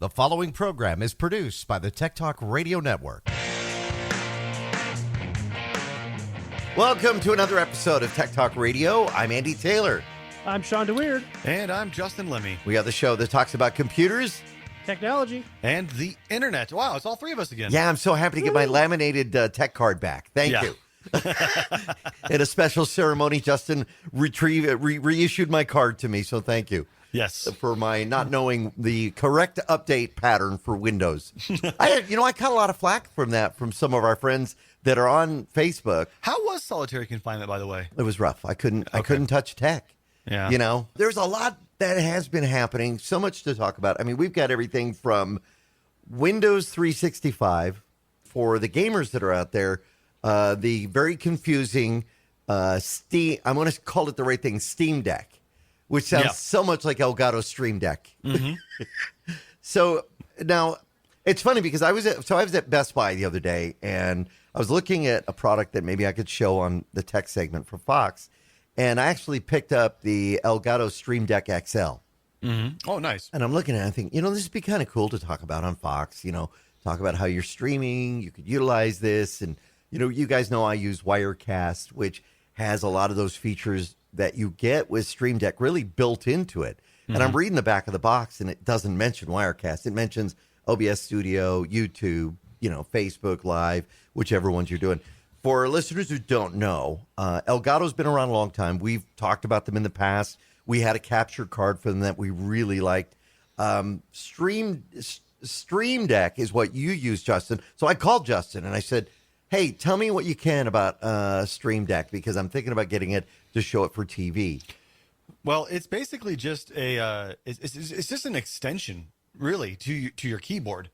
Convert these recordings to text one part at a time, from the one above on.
The following program is produced by the Tech Talk Radio Network. Welcome to another episode of Tech Talk Radio. I'm Andy Taylor. I'm Shawn DeWeird. And I'm Justin Lemmy. We have the show that talks about computers. Technology. And the internet. Wow, it's all three of us again. Yeah, I'm so happy to get my laminated tech card back. Thank you. In a special ceremony, Justin reissued my card to me, so thank you. Yes. For my not knowing the correct update pattern for Windows. I caught a lot of flack from some of our friends that are on Facebook. How was solitary confinement, by the way? It was rough. I couldn't touch tech. Yeah. You know, there's a lot that has been happening. So much to talk about. I mean, we've got everything from Windows 365 for the gamers that are out there. The very confusing Steam. I'm going to call it the right thing. Steam Deck. Which sounds so much like ElGato Stream Deck. Mm-hmm. So now it's funny because I was at Best Buy the other day and I was looking at a product that maybe I could show on the tech segment for Fox, and I actually picked up the ElGato Stream Deck XL. Mm-hmm. Oh, nice! And I'm looking at it, I think, this would be kind of cool to talk about on Fox. Talk about how you're streaming. You could utilize this, and you guys know I use Wirecast, which has a lot of those features that you get with Stream Deck really built into it. Mm-hmm. And I'm reading the back of the box, and it doesn't mention Wirecast. It mentions OBS Studio, YouTube, Facebook Live, whichever ones you're doing. For listeners who don't know, ElGato's been around a long time. We've talked about them in the past. We had a capture card for them that we really liked. Stream Deck is what you use, Justin. So I called Justin, and I said, hey, tell me what you can about Stream Deck, because I'm thinking about getting it to show it for TV. Well, it's basically just it's just an extension, really, to your keyboard.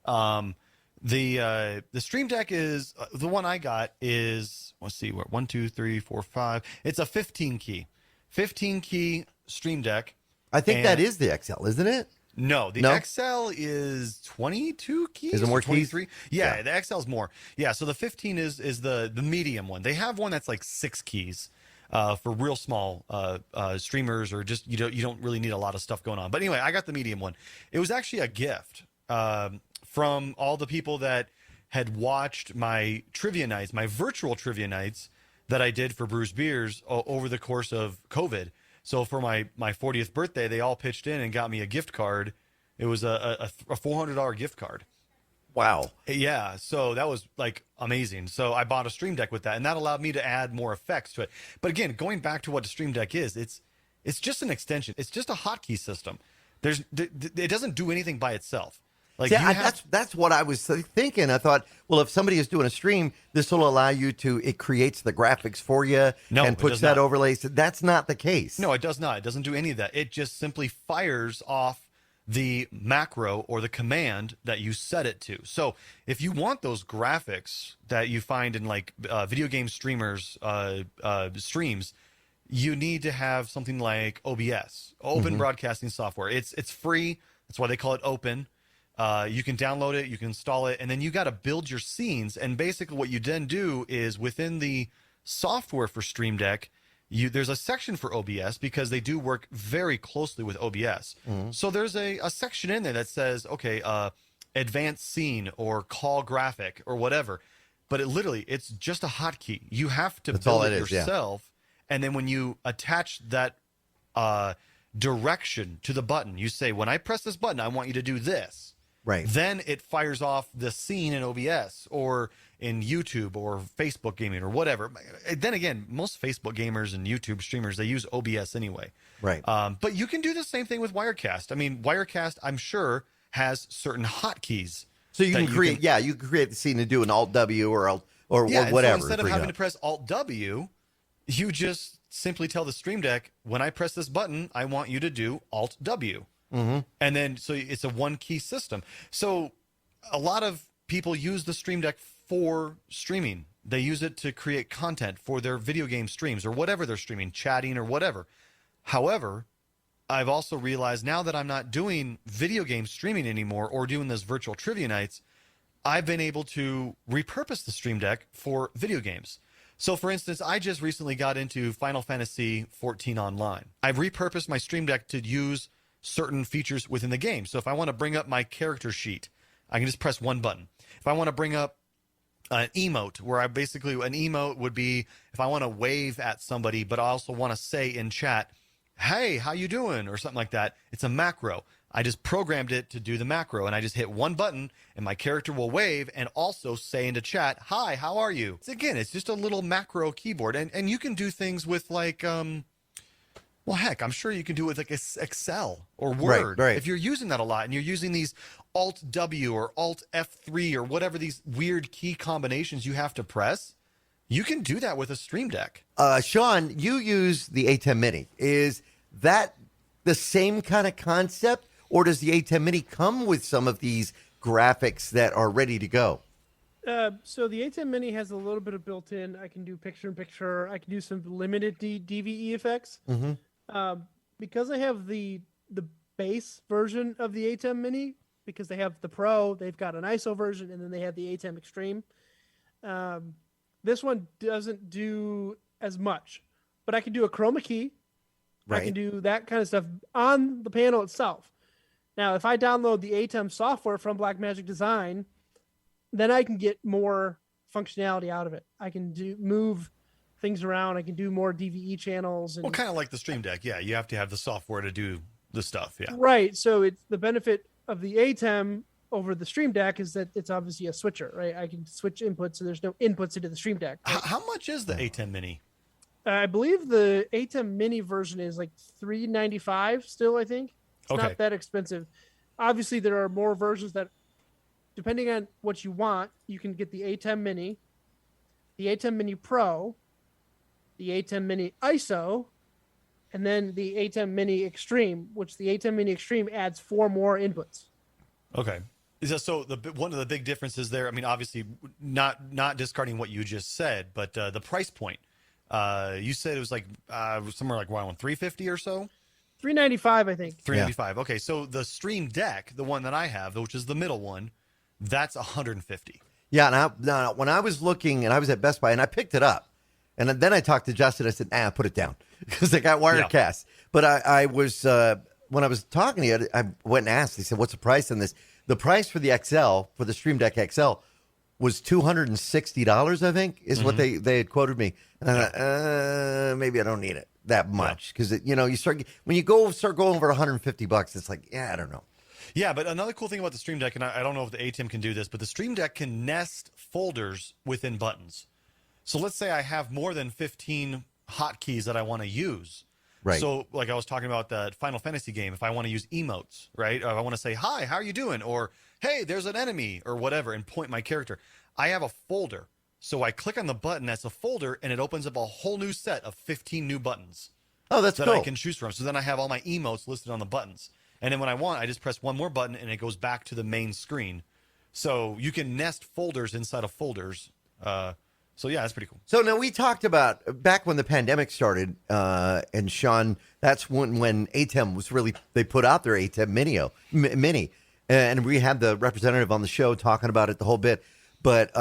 The Stream Deck is the one I got is, let's see, 1, 2, 3, 4, 5. It's a 15 key Stream Deck. I think that is the XL, isn't it? No, the XL is 22 keys. Is it more 23? keys? Yeah, the XL is more. Yeah, so the 15 is the medium one. They have one that's like 6 keys for real small streamers, or just you don't really need a lot of stuff going on. But anyway, I got the medium one. It was actually a gift from all the people that had watched my trivia nights, my virtual trivia nights that I did for Brews Beers over the course of COVID. So for my 40th birthday, they all pitched in and got me a gift card. It was a $400 gift card. Wow. Yeah, so that was like amazing. So I bought a Stream Deck with that, and that allowed me to add more effects to it. But again, going back to what the Stream Deck is, it's just an extension. It's just a hotkey system. It doesn't do anything by itself. Like, that's what I was thinking. I thought, well, if somebody is doing a stream, this will allow you it creates the graphics for you and puts that overlay. So that's not the case. No, it does not. It doesn't do any of that. It just simply fires off the macro or the command that you set it to. So if you want those graphics that you find in like video game streamers streams, you need to have something like OBS, Open Broadcasting Software. It's free. That's why they call it open. You can download it, you can install it, and then you got to build your scenes. And basically what you then do is within the software for Stream Deck, there's a section for OBS because they do work very closely with OBS. Mm-hmm. So there's a section in there that says, okay, advanced scene or call graphic or whatever. But it's just a hotkey. You have to build it yourself. Yeah. And then when you attach that direction to the button, you say, when I press this button, I want you to do this. Right. Then it fires off the scene in OBS or in YouTube or Facebook gaming or whatever. Then again, most Facebook gamers and YouTube streamers, they use OBS anyway. Right. But you can do the same thing with Wirecast. I mean, Wirecast, I'm sure, has certain hotkeys. So you can create the scene and do an Alt-W or whatever. So instead of having to press Alt-W, you just simply tell the Stream Deck, when I press this button, I want you to do Alt-W. Mm-hmm. And then, so it's a one-key system. So a lot of people use the Stream Deck for streaming. They use it to create content for their video game streams or whatever they're streaming, chatting or whatever. However, I've also realized now that I'm not doing video game streaming anymore or doing those virtual trivia nights, I've been able to repurpose the Stream Deck for video games. So, for instance, I just recently got into Final Fantasy XIV Online. I've repurposed my Stream Deck to use certain features within the game. So if I want to bring up my character sheet, I can just press one button. If I want to bring up an emote, where an emote would be if I want to wave at somebody, but I also want to say in chat, hey, how you doing? Or something like that. It's a macro. I just programmed it to do the macro, and I just hit one button, and my character will wave and also say into chat, hi, how are you? Again, it's just a little macro keyboard, and you can do things with like, well, heck, I'm sure you can do it with like Excel or Word. Right. If you're using that a lot, and you're using these Alt-W or Alt-F3 or whatever these weird key combinations you have to press, you can do that with a Stream Deck. Shawn, you use the ATEM Mini. Is that the same kind of concept? Or does the ATEM Mini come with some of these graphics that are ready to go? So the ATEM Mini has a little bit of built-in. I can do picture-in-picture. I can do some limited DVE effects. Because I have the base version of the ATEM Mini, because they have the Pro, they've got an ISO version, and then they have the ATEM Extreme. This one doesn't do as much, but I can do a chroma key. Right. I can do that kind of stuff on the panel itself. Now, if I download the ATEM software from Blackmagic Design, then I can get more functionality out of it. I can move things around. I can do more DVE channels. And, Well, kind of like the Stream Deck. Yeah, you have to have the software to do the stuff. Yeah. Right. So it's the benefit of the ATEM over the Stream Deck is that it's obviously a switcher, right? I can switch inputs, so there's no inputs into the Stream Deck. Right? How much is the ATEM Mini? I believe the ATEM Mini version is like $395 still, I think. It's not that expensive. Obviously, there are more versions that, depending on what you want, you can get the ATEM Mini, the ATEM Mini Pro, the ATEM Mini ISO, and then the ATEM Mini Extreme, which the ATEM Mini Extreme adds 4 more inputs. Okay. Is that so? One of the big differences there, I mean, obviously, not discarding what you just said, but the price point. You said it was like somewhere like around $350 or so. $395, I think. $395. Yeah. Okay, so the Stream Deck, the one that I have, which is the middle one, that's $150. Yeah, now when I was looking, and I was at Best Buy, and I picked it up, and then I talked to Justin. I said, put it down, because I got Wirecast. Yeah. But I was when I was talking to you, I went and asked. They said, "What's the price on this?" The price for the XL, for the Stream Deck XL, was $260. I think is what they had quoted me. And I thought, maybe I don't need it that much, because you start when you start going over $150, it's like, I don't know. Yeah, but another cool thing about the Stream Deck, and I don't know if the ATEM can do this, but the Stream Deck can nest folders within buttons. So let's say I have more than 15 hotkeys that I want to use. Right. So like I was talking about the Final Fantasy game, if I want to use emotes, right? Or if I want to say, hi, how are you doing? Or, hey, there's an enemy, or whatever, and point my character. I have a folder. So I click on the button that's a folder, and it opens up a whole new set of 15 new buttons. Oh, that's that cool. I can choose from. So then I have all my emotes listed on the buttons. And then when I want, I just press one more button, and it goes back to the main screen. So you can nest folders inside of folders. So yeah, that's pretty cool. So now we talked about back when the pandemic started, and Shawn, that's when ATEM was really, they put out their ATEM Mini, and we had the representative on the show talking about it the whole bit. But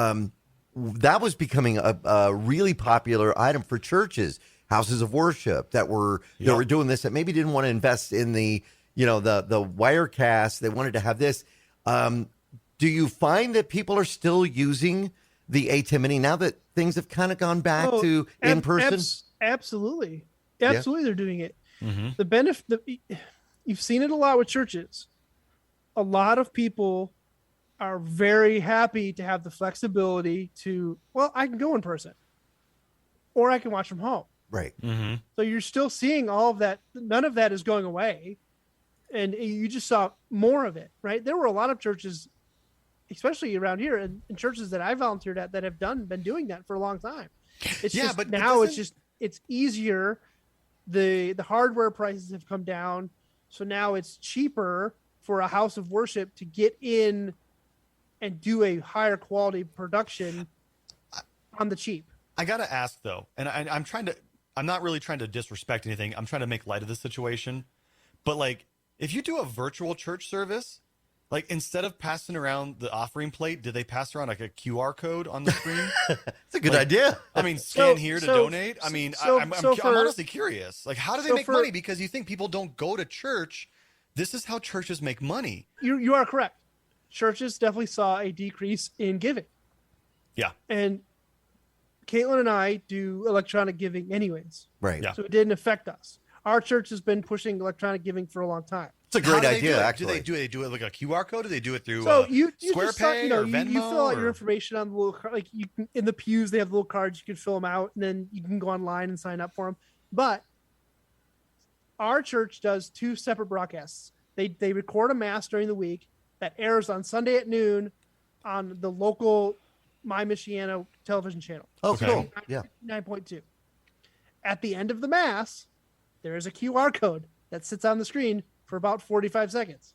that was becoming a really popular item for churches, houses of worship that were doing this, that maybe didn't want to invest in the Wirecast. They wanted to have this. Do you find that people are still using the ATEM Mini now that things have kind of gone back to in person? Absolutely. They're doing it. Mm-hmm. The benefit, you've seen it a lot with churches. A lot of people are very happy to have the flexibility to, I can go in person, or I can watch from home. Right. Mm-hmm. So you're still seeing all of that. None of that is going away. And you just saw more of it, right? There were a lot of churches, especially around here, and churches that I volunteered at, that have been doing that for a long time. It's it's easier. The hardware prices have come down, so now it's cheaper for a house of worship to get in and do a higher quality production on the cheap. I gotta ask though, and I'm not really trying to disrespect anything. I'm trying to make light of the situation, but like, if you do a virtual church service, like instead of passing around the offering plate, did they pass around like a QR code on the screen? That's a good idea. I mean, scan here to donate. I mean, I'm honestly curious. Like, how do they make money? Because you think people don't go to church. this is how churches make money. You are correct. Churches definitely saw a decrease in giving. Yeah. And Caitlin and I do electronic giving anyways. Right. Yeah. So it didn't affect us. Our church has been pushing electronic giving for a long time. It's a How great do they idea, do it? actually. Do they do it like a QR code? Do they do it through So you Square just Pay or you Venmo? fill out your or- information on the little like you can, in the pews they have little cards, you can fill them out and then you can go online and sign up for them. But our church does 2 separate broadcasts. They record a mass during the week that airs on Sunday at noon on the local My Michiana television channel. Oh, Okay. cool. Yeah. 9.2. At the end of the mass, there is a QR code that sits on the screen for about 45 seconds.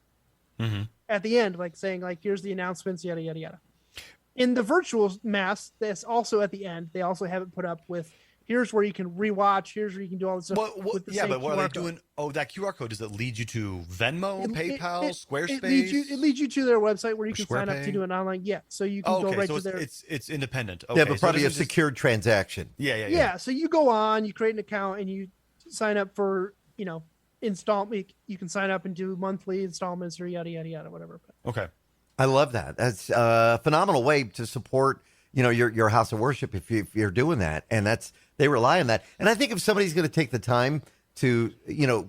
Mhm. At the end, like saying, like, here's the announcements, yada, yada, yada. In the virtual mass, that's also at the end. They also have it put up with, here's where you can rewatch, here's where you can do all this stuff. with the Yeah, same but what are QR they code. doing? Oh, that QR code, does it lead you to Venmo, PayPal, Squarespace? It leads you to their website where you can sign up SquarePay? to do an online. Yeah, so you can Oh, go okay, right so to their. it's independent. Okay, Yeah, but so probably it a doesn't just- secured transaction. Yeah, so you go on, you create an account, and you sign up for, installment. You can sign up and do monthly installments or yada yada yada, whatever. Okay. I love that. That's a phenomenal way to support, your house of worship if you're doing that. And they rely on that. And I think if somebody's going to take the time to,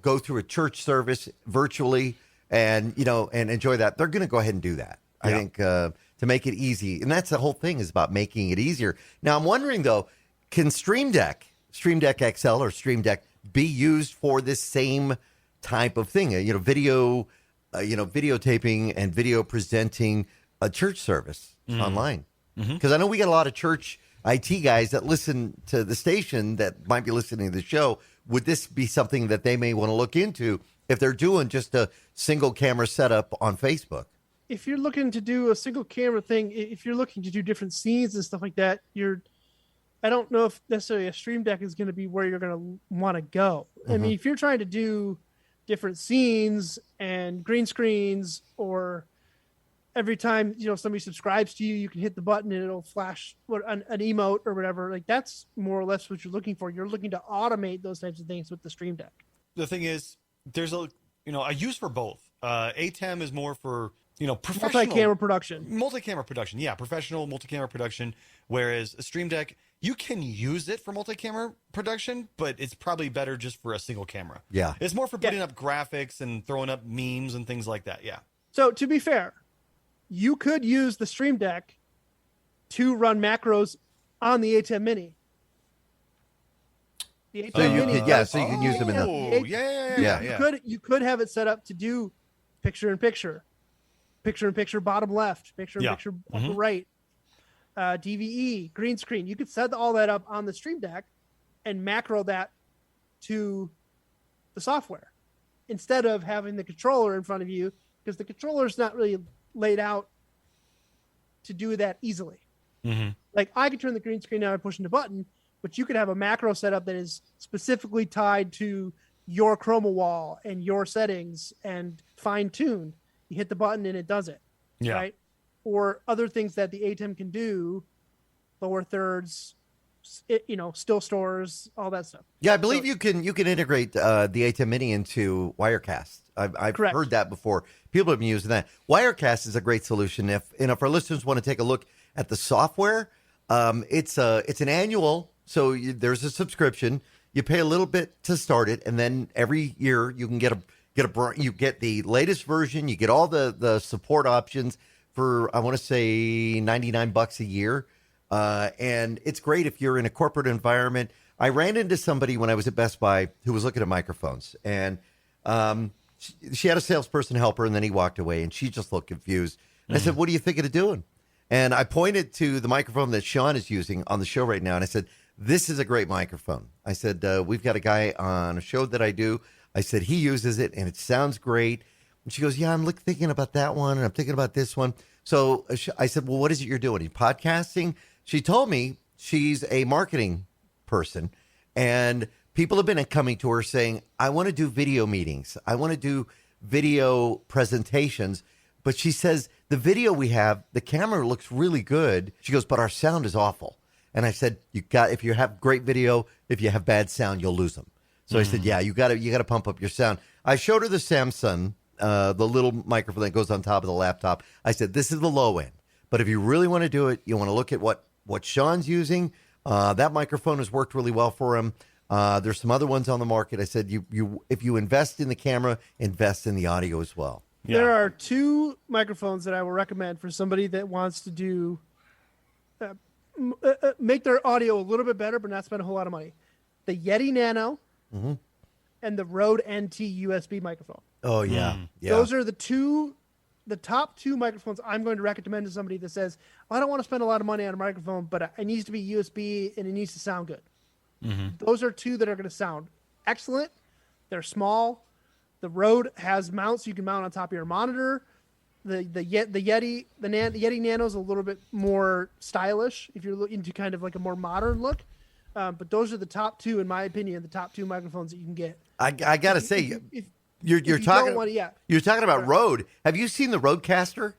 go through a church service virtually and enjoy that, they're going to go ahead and do that. I Yeah. think to make it easy. And that's the whole thing, is about making it easier. Now, I'm wondering, though, can Stream Deck XL or Stream Deck be used for this same type of thing? Video, videotaping and video presenting a church service online. Because I know we got a lot of church IT guys that listen to the station that might be listening to the show. Would this be something that they may want to look into if they're doing just a single camera setup on Facebook? If you're looking to do a single camera thing, if you're looking to do different scenes and stuff like that, I don't know if necessarily a Stream Deck is going to be where you're going to want to go. I mean, if you're trying to do different scenes and green screens, or every time somebody subscribes to you, you can hit the button and it'll flash an emote or whatever. Like, that's more or less what you're looking for. You're looking to automate those types of things with the Stream Deck. The thing is, there's a use for both. ATEM is more for professional Multi-camera production. Yeah, professional multi-camera production. Whereas a Stream Deck, you can use it for multi-camera production, but it's probably better just for a single camera. Yeah. It's more for putting up graphics and throwing up memes and things like that. Yeah. So to be fair, you could use the Stream Deck to run macros on the ATEM Mini. The So you can use them in the. Oh, yeah. You could have it set up to do picture-in-picture bottom left, picture-in-picture upper right, DVE, green screen. You could set all that up on the Stream Deck and macro that to the software instead of having the controller in front of you, because the controller is not really laid out to do that easily. Like, I could turn the green screen on by pushing the button, but you could have a macro setup that is specifically tied to your chroma wall and your settings and fine-tuned. You hit the button and it does it. Yeah. Right? Or other things that the ATEM can do, lower thirds, still stores, all that stuff. Yeah, I believe you can integrate the ATEM Mini into Wirecast. I've Correct. heard that before. People have been using that. Wirecast is a great solution. If our listeners want to take a look at the software, it's an annual, so there's a subscription. You pay a little bit to start it, and then every year you can get the latest version. You get all the support options for, I want to say, $99 a year. And it's great if you're in a corporate environment. I ran into somebody when I was at Best Buy who was looking at microphones, and she had a salesperson help her, and then he walked away, and she just looked confused. And I said, "What are you thinking of doing?" And I pointed to the microphone that Shawn is using on the show right now, and I said, "This is a great microphone." I said, "We've got a guy on a show that I do." I said, "He uses it, and it sounds great." And she goes, "Yeah, I'm thinking about that one, and I'm thinking about this one." So I said, "Well, what is it you're doing? Are you podcasting?" She told me she's a marketing person, and people have been coming to her saying, "I want to do video meetings. I want to do video presentations." But she says, the video we have, the camera looks really good. She goes, but our sound is awful. And I said, if you have great video, if you have bad sound, you'll lose them. So I said, yeah, you got to pump up your sound. I showed her the Samsung the little microphone that goes on top of the laptop. I said, this is the low end. But if you really want to do it, you want to look at what Shawn's using. That microphone has worked really well for him. There's some other ones on the market. I said, if you invest in the camera, invest in the audio as well. Yeah. There are two microphones that I will recommend for somebody that wants to do make their audio a little bit better, but not spend a whole lot of money. The Yeti Nano and the Rode NT USB microphone. Oh, yeah. Yeah. Those are the top two microphones I'm going to recommend to somebody that says, I don't want to spend a lot of money on a microphone, but it needs to be USB and it needs to sound good. Those are two that are going to sound excellent. They're small. The Rode has mounts you can mount on top of your monitor. The Yeti Nano is a little bit more stylish if you're looking to kind of like a more modern look. But those are the top two, in my opinion, the top two microphones that you can get. I got to say, if you're you talking don't want to, you're talking about Rode. Have you seen the Rodecaster?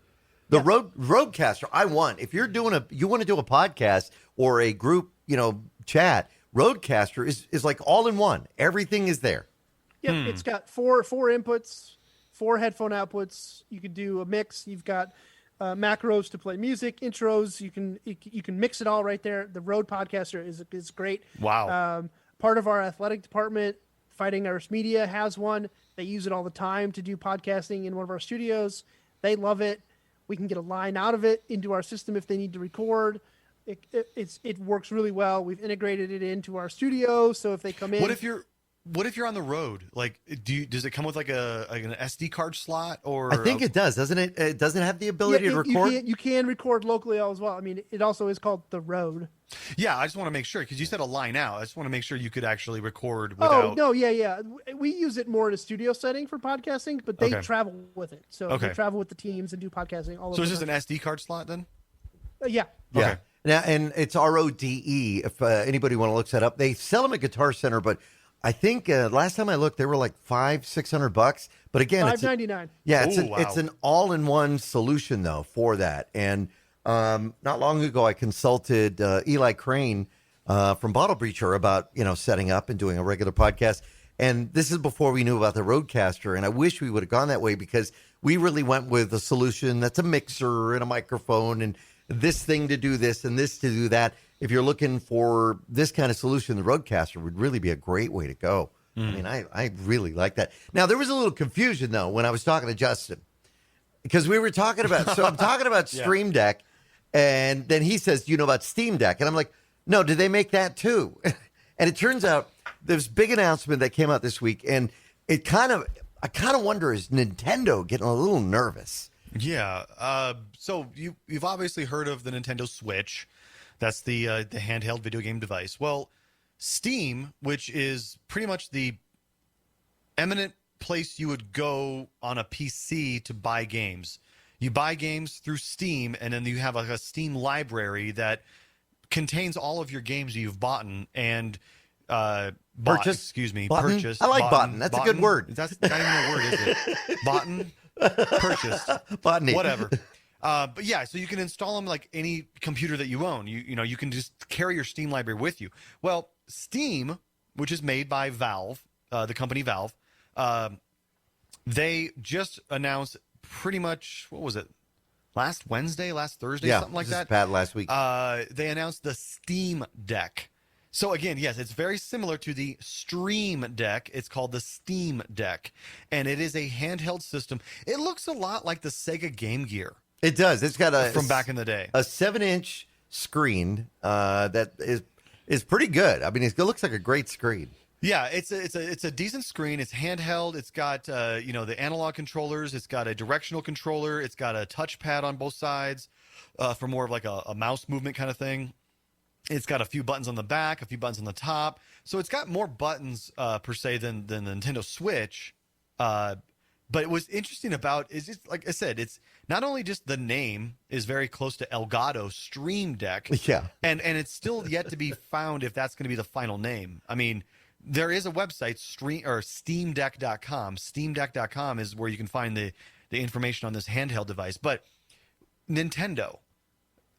The Rodecaster, I want. If you're you want to do a podcast or a group, chat, Rodecaster is like all in one. Everything is there. Yep, it's got four inputs, 4 headphone outputs. You can do a mix. You've got macros to play music, intros. You can mix it all right there. The Rode Podcaster is great. Wow. Part of our athletic department, Fighting Irish Media, has one. They use it all the time to do podcasting in one of our studios. They love it. We can get a line out of it into our system if they need to record. It works really well. We've integrated it into our studio, so if they come in, What if you're on the road? Like, does it come with like an SD card slot? Or I think it does, doesn't it? It doesn't have the ability to record. You can record locally as well. I mean, it also is called the Rode. Yeah, I just want to make sure because you said a line out. I just want to make sure you could actually record without. Oh no, yeah. We use it more in a studio setting for podcasting, but they travel with it. So they travel with the teams and do podcasting all over. So it's just an SD card slot then? Yeah. Yeah. Now, and it's RODE. If anybody want to look that up, they sell them at Guitar Center, but I think last time I looked, they were like $500-$600. But again, $599. Yeah, wow. it's an all-in-one solution though for that. And not long ago, I consulted Eli Crane from Bottle Breacher about setting up and doing a regular podcast. And this is before we knew about the Rodecaster. And I wish we would have gone that way because we really went with a solution that's a mixer and a microphone and this thing to do this and this to do that. If you're looking for this kind of solution, the Rodecaster would really be a great way to go. I mean, I really like that. Now, there was a little confusion, though, when I was talking to Justin. Because we were talking about, so I'm talking about Stream Deck, and then he says, do you know about Steam Deck? And I'm like, no, did they make that too? And it turns out there's a big announcement that came out this week, and I kind of wonder, is Nintendo getting a little nervous? Yeah. So you've obviously heard of the Nintendo Switch. That's the handheld video game device. Well, Steam, which is pretty much the eminent place you would go on a PC to buy games. You buy games through Steam, and then you have a Steam library that contains all of your games you've bought and Purchased. Purchased. I like boughten. That's a good word. That's not even a word, is it? Boughten, purchased, Botany. whatever. But yeah, so you can install them like any computer that you own. You can just carry your Steam library with you. Well, Steam, which is made by Valve, the company Valve, they just announced pretty much, what was it? Last Thursday, something like that. Pat last week. They announced the Steam Deck. So again, yes, it's very similar to the Stream Deck. It's called the Steam Deck, and it is a handheld system. It looks a lot like the Sega Game Gear. It does. It's got from back in the day, a 7-inch screen that is pretty good. I mean, it looks like a great screen. Yeah, it's a decent screen. It's handheld. It's got the analog controllers. It's got a directional controller. It's got a touchpad on both sides for more of like a mouse movement kind of thing. It's got a few buttons on the back, a few buttons on the top. So it's got more buttons per se than the Nintendo Switch. But what's interesting about is just, like I said, it's not only just the name is very close to ElGato Stream Deck. Yeah. And it's still yet to be found if that's going to be the final name. I mean, there is a website, SteamDeck.com. SteamDeck.com is where you can find the information on this handheld device. But Nintendo,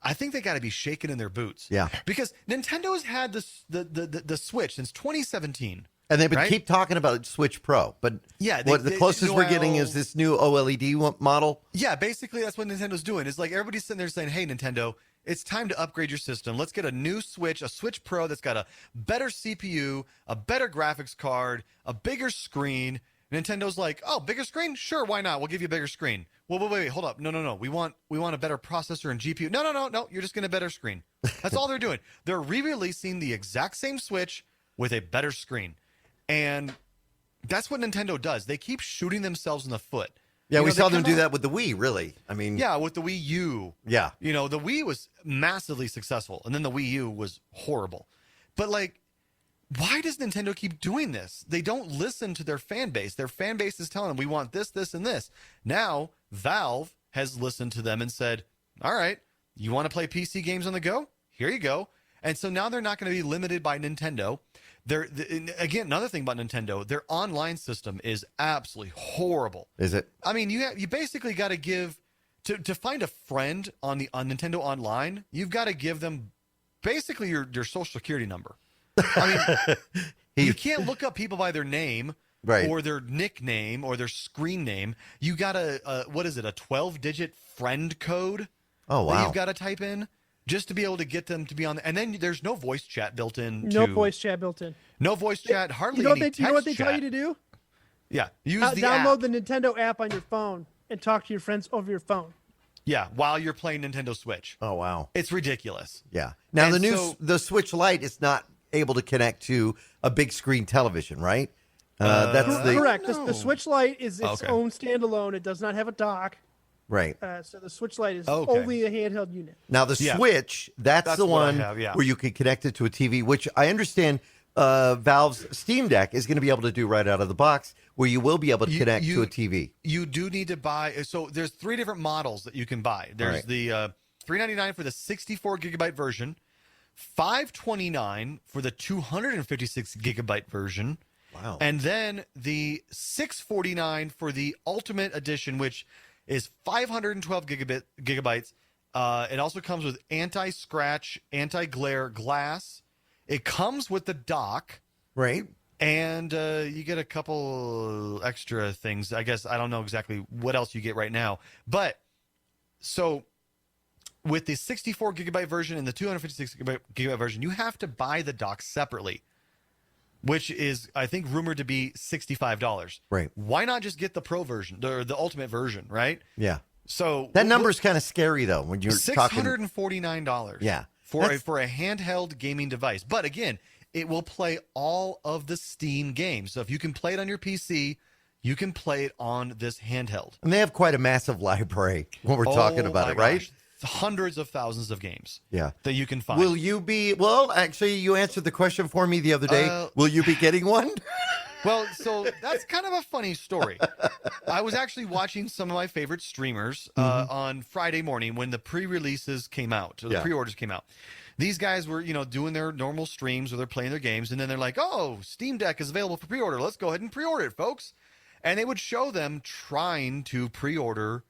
I think they got to be shaking in their boots. Yeah. Because Nintendo has had the Switch since 2017. And they would right? keep talking about Switch Pro, but Yeah, the closest we're getting is this new OLED model. Yeah, basically that's what Nintendo's doing. It's like everybody's sitting there saying, "Hey, Nintendo, it's time to upgrade your system. Let's get a new Switch, a Switch Pro that's got a better CPU, a better graphics card, a bigger screen." Nintendo's like, "Oh, bigger screen? Sure, why not? We'll give you a bigger screen." Well, wait, hold up. No. We want a better processor and GPU. No. You're just getting a better screen. That's all they're doing. They're re-releasing the exact same Switch with a better screen. And that's what Nintendo does. They keep shooting themselves in the foot. Yeah, we saw them do out, that with the Wii, really. I mean... Yeah, with the Wii U. Yeah. You know, the Wii was massively successful, and then the Wii U was horrible. But, like, why does Nintendo keep doing this? They don't listen to their fan base. Their fan base is telling them, we want this, this, and this. Now, Valve has listened to them and said, all right, you want to play PC games on the go? Here you go. And so now they're not going to be limited by Nintendo. Again, another thing about Nintendo, their online system is absolutely horrible. Is it? I mean, you basically got to give to find a friend on Nintendo Online. You've got to give them basically your social security number. I mean, you can't look up people by their name, right, or their nickname or their screen name. You got a 12-digit friend code. Oh wow! That you've got to type in just to be able to get them to be on. And then there's no voice chat built in. No voice chat built in. No voice chat. Hardly you know any text You know what they chat. tell you to do? Yeah, use the download app. the Nintendo app on your phone and talk to your friends over your phone. Yeah, while you're playing Nintendo Switch. Oh wow, it's ridiculous. Yeah. Now And the Switch Lite is not able to connect to a big screen television, right? That's correct. No. The Switch Lite is its Okay. own standalone. It does not have a dock. Right. So the Switch Lite is Okay. only a handheld unit. Now the Yeah. Switch, that's the what I one have, yeah. where you can connect it to a TV, which I understand Valve's Steam Deck is going to be able to do right out of the box, where you will be able to connect to a TV. You do need to buy. So there's 3 different models that you can buy. There's right. the $399 for the 64 gigabyte version, $529 for the 256 gigabyte version. Wow. And then the $649 for the Ultimate Edition, which is 512 gigabytes. It also comes with anti-scratch, anti-glare glass. It comes with the dock. Right. And you get a couple extra things. I guess I don't know exactly what else you get right now. But so with the 64 gigabyte version and the 256 gigabyte version, you have to buy the dock separately, which is, I think, rumored to be $65. Right. Why not just get the Pro version, the Ultimate version, right? Yeah. So That number's kind of scary, though, when you're talking. $649. Yeah. For a handheld gaming device. But again, it will play all of the Steam games. So if you can play it on your PC, you can play it on this handheld. And they have quite a massive library when we're talking about my it, right? gosh. Hundreds of thousands of games. Yeah. That you can find. Will you be, well, actually, you answered the question for me the other day. Will you be getting one? Well, so that's kind of a funny story. I was actually watching some of my favorite streamers on Friday morning when the pre-releases came out, or the pre-orders came out. These guys were, doing their normal streams where they're playing their games, and then they're like, "Oh, Steam Deck is available for pre-order. Let's go ahead and pre-order it, folks." And they would show them trying to pre-order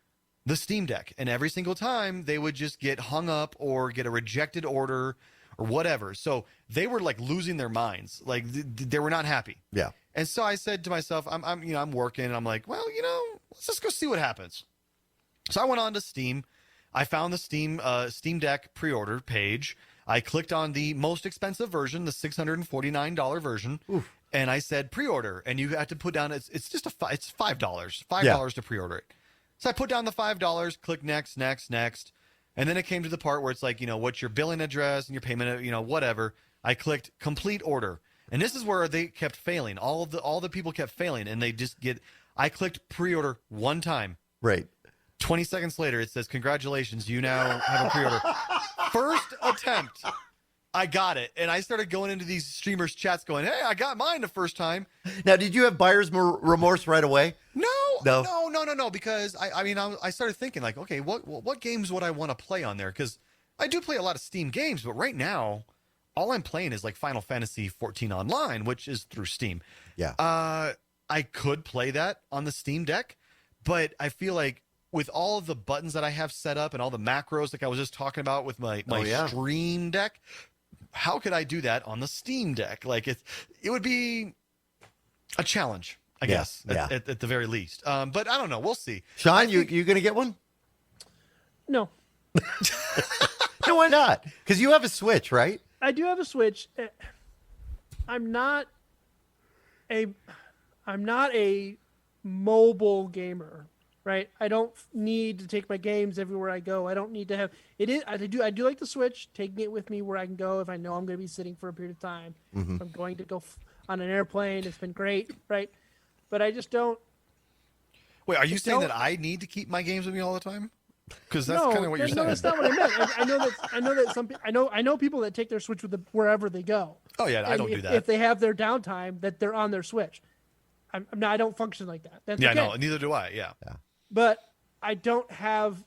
the Steam Deck, and every single time they would just get hung up or get a rejected order or whatever. So they were like losing their minds, like they were not happy. Yeah. And so I said to myself, I'm working, and I'm like, well, let's just go see what happens. So I went on to Steam. I found the Steam Deck pre-order page. I clicked on the most expensive version, the $649 version, and I said pre-order. And you have to put down it's $5, $5 to pre-order it. So I put down the $5, click next, and then it came to the part where it's like, what's your billing address and your payment, whatever. I clicked complete order. And this is where they kept failing. All the people kept failing, and I clicked pre-order one time. Right. 20 seconds later, it says, congratulations, you now have a pre-order. First attempt, I got it. And I started going into these streamers' chats going, hey, I got mine the first time. Now, did you have buyer's remorse right away? No. Because I started thinking like, okay, what games would I want to play on there? Because I do play a lot of Steam games, but right now, all I'm playing is like Final Fantasy 14 Online, which is through Steam. Yeah. I could play that on the Steam Deck, but I feel like with all of the buttons that I have set up and all the macros like I was just talking about with my Stream Deck, how could I do that on the Steam Deck? Like it would be A challenge, I Yeah, guess, yeah. at the very least. But I don't know. We'll see. Shawn, you going to get one? No, No, why not? Because you have a Switch, right? I do have a Switch. I'm not a mobile gamer, right? I don't need to take my games everywhere I go. I don't need to have it. I do like the Switch, taking it with me where I can go if I know I'm going to be sitting for a period of time. Mm-hmm. If I'm going to go on an airplane. It's been great, right? But I just don't. Wait, are you saying don't- that I need to keep my games with me all the time? Because that's no, kind of what you're saying. No, that's not what I meant. I know that some. I know people that take their Switch with them wherever they go. Oh yeah, I And don't do that. If they have their downtime, that they're on their Switch. I'm not. I don't function like that. That's Yeah, okay. no, neither do I. Yeah. But I don't have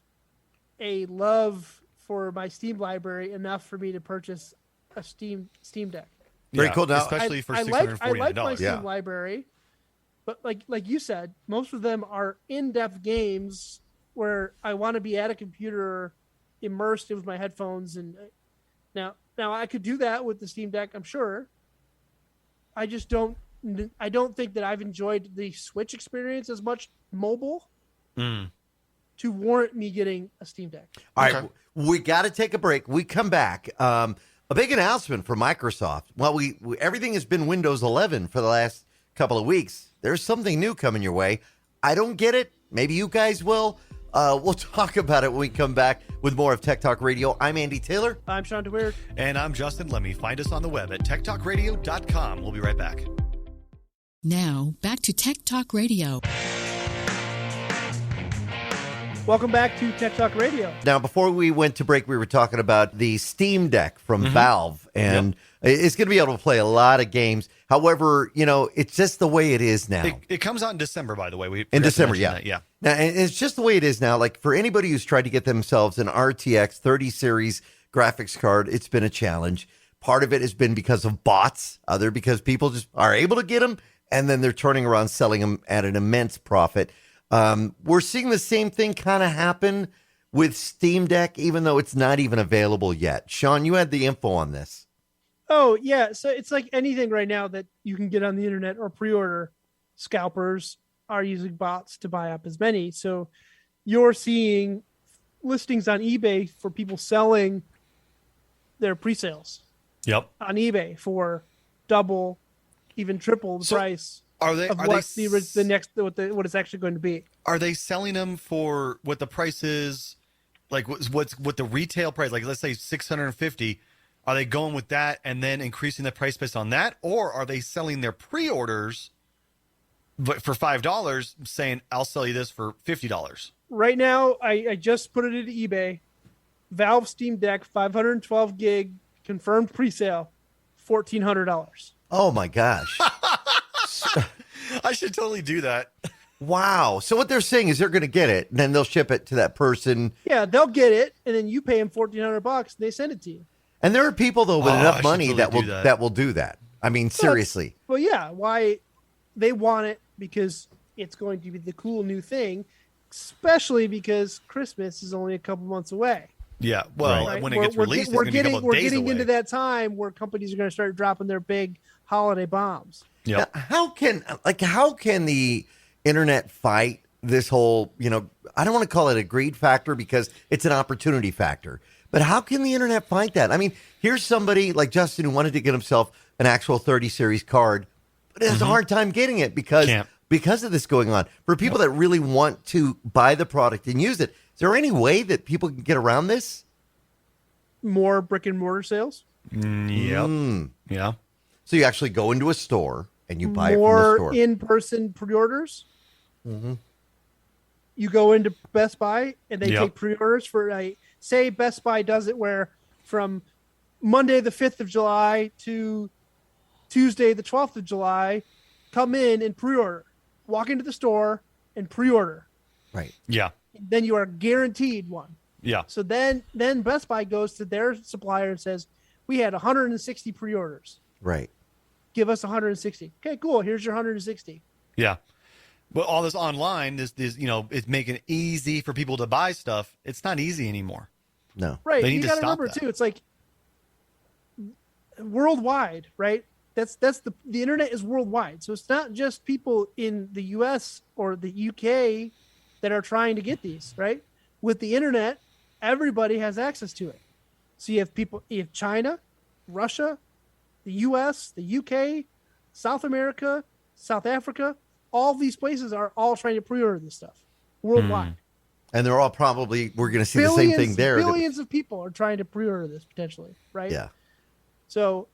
a love for my Steam library enough for me to purchase a Steam Deck. Very cool. Now, especially for I $649. like my Steam Yeah. library, but like you said, most of them are in-depth games where I want to be at a computer, immersed with my headphones, and now I could do that with the Steam Deck, I'm sure. I just don't. I don't think that I've enjoyed the Switch experience as much mobile to warrant me getting a Steam Deck. all right, Okay. we got to take a break. We come back. A big announcement from Microsoft. Well, we everything has been Windows 11 for the last couple of weeks. There's something new coming your way. I don't get it. Maybe you guys will. We'll talk about it when we come back with more of Tech Talk Radio. I'm Andy Taylor. I'm Shawn DeWeird. And I'm Justin Lemmy. Find us on the web at techtalkradio.com. We'll be right back. Now, back to Tech Talk Radio. Welcome back to Tech Talk Radio. Now, before we went to break, we were talking about the Steam Deck from Valve, and it's going to be able to play a lot of games. However, it's just the way it is now. It comes out in December, by the way. We In forgot to December, mention yeah. that, yeah. Now, and it's just the way it is now. Like, for anybody who's tried to get themselves an RTX 30 series graphics card, it's been a challenge. Part of it has been because of bots, other because people just are able to get them, and then they're turning around selling them at an immense profit. We're seeing the same thing kind of happen with Steam Deck, even though it's not even available yet. Shawn, you had the info on this. Oh, yeah. So it's like anything right now that you can get on the internet or pre-order. Scalpers are using bots to buy up as many. So you're seeing listings on eBay for people selling their pre-sales Yep. on eBay for double, even triple the So price Are they? of Are what they? what it's actually going to be. Are they selling them for what the price is? Like what the retail price? Like let's say 650. Are they going with that and then increasing the price based on that, or are they selling their pre-orders, but for $5, saying I'll sell you this for $50? Right now, I just put it into eBay. Valve Steam Deck 512 gig confirmed pre-sale, $1,400. Oh, my gosh. I should totally do that. Wow. So what they're saying is they're going to get it, and then they'll ship it to that person. Yeah, they'll get it, and then you pay them $1,400, and they send it to you. And there are people, though, with Oh, I enough should money totally that will do that. I mean, seriously. Well, yeah, why they want it because it's going to be the cool new thing, especially because Christmas is only a couple months away. Yeah. Well, Right? when it gets released, it's we're going to be a couple we're of days getting away. into that time where companies are going to start dropping their big holiday bombs. Yep. Now, how can the internet fight this whole, I don't want to call it a greed factor because it's an opportunity factor. But how can the internet fight that? I mean, here's somebody like Justin who wanted to get himself an actual 30 series card, but has a hard time getting it because of this going on. For people that really want to buy the product and use it, is there any way that people can get around this? More brick and mortar sales. Yep. Yeah. So you actually go into a store and you buy it from the More store. in-person pre-orders. You go into Best Buy and they Yep. take pre-orders for say Best Buy does it where from Monday the 5th of July to Tuesday the 12th of July, come in and pre-order. Walk into the store and pre-order. Right. Yeah. Then you are guaranteed one. Yeah. So then Best Buy goes to their supplier and says, we had 160 pre-orders. Right. Give us 160. Okay, cool. Here's your 160. Yeah. But all this online, this it's making it easy for people to buy stuff. It's not easy anymore. No. Right. They You need to got to stop remember that. too. It's like worldwide, right? That's the internet is worldwide. So it's not just people in the US or the UK that are trying to get these, right? With the internet, everybody has access to it. So you have China, Russia, the US, the UK, South America, South Africa, all these places are all trying to pre-order this stuff worldwide. And they're all probably, we're going to see the same thing there. Billions of people are trying to pre-order this potentially, right? Yeah. So,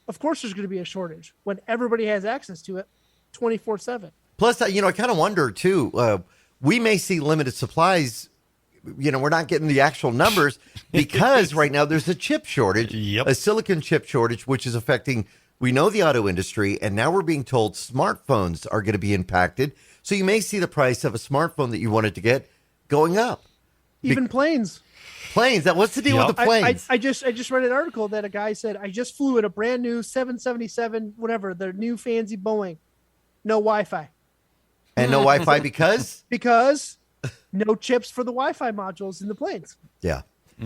of course, there's going to be a shortage when everybody has access to it 24/7. Plus, I kind of wonder, too, we may see limited supplies. We're not getting the actual numbers because right now there's a chip shortage, a silicon chip shortage, which is affecting, we know, the auto industry. And now we're being told smartphones are going to be impacted. So you may see the price of a smartphone that you wanted to get going up. Even planes. Planes. What's the deal with the planes? I just read an article that a guy said, I just flew in a brand new 777, whatever, the new fancy Boeing. No Wi-Fi. And no Wi-Fi because? Because no chips for the Wi-Fi modules in the planes. Yeah.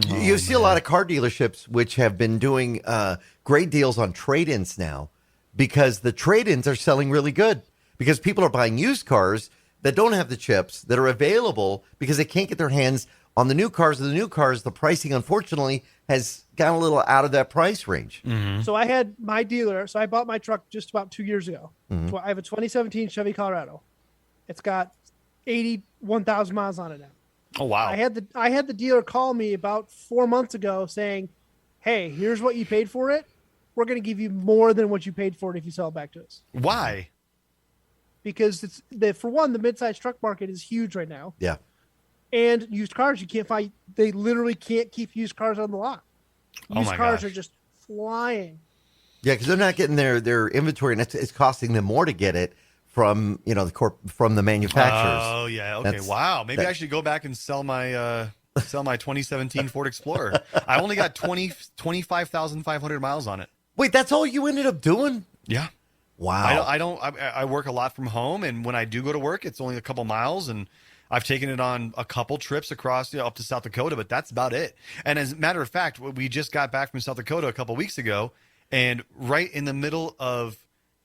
You see a lot of car dealerships which have been doing great deals on trade-ins now because the trade-ins are selling really good because people are buying used cars that don't have the chips that are available because they can't get their hands on the new cars. The new cars, the pricing, unfortunately, has gotten a little out of that price range. Mm-hmm. So I had my dealer. So I bought my truck just about 2 years ago. So I have a 2017 Chevy Colorado. It's got 81,000 miles on it now. Oh, wow. I had the dealer call me about 4 months ago saying, hey, here's what you paid for it. We're going to give you more than what you paid for it if you sell it back to us. Why? Because for one, the midsize truck market is huge right now. Yeah. And used cars, you can't find. They literally can't keep used cars on the lot. Used cars are just flying. Yeah, because they're not getting their inventory, and it's costing them more to get it from from the manufacturers. Oh yeah, okay, wow. Maybe I should go back and sell my 2017 Ford Explorer. I only got 25,500 miles on it. Wait, that's all you ended up doing? Yeah. Wow. I work a lot from home, and when I do go to work, it's only a couple miles, and I've taken it on a couple trips across up to South Dakota, but that's about it. And as a matter of fact, we just got back from South Dakota a couple weeks ago, and right in the middle of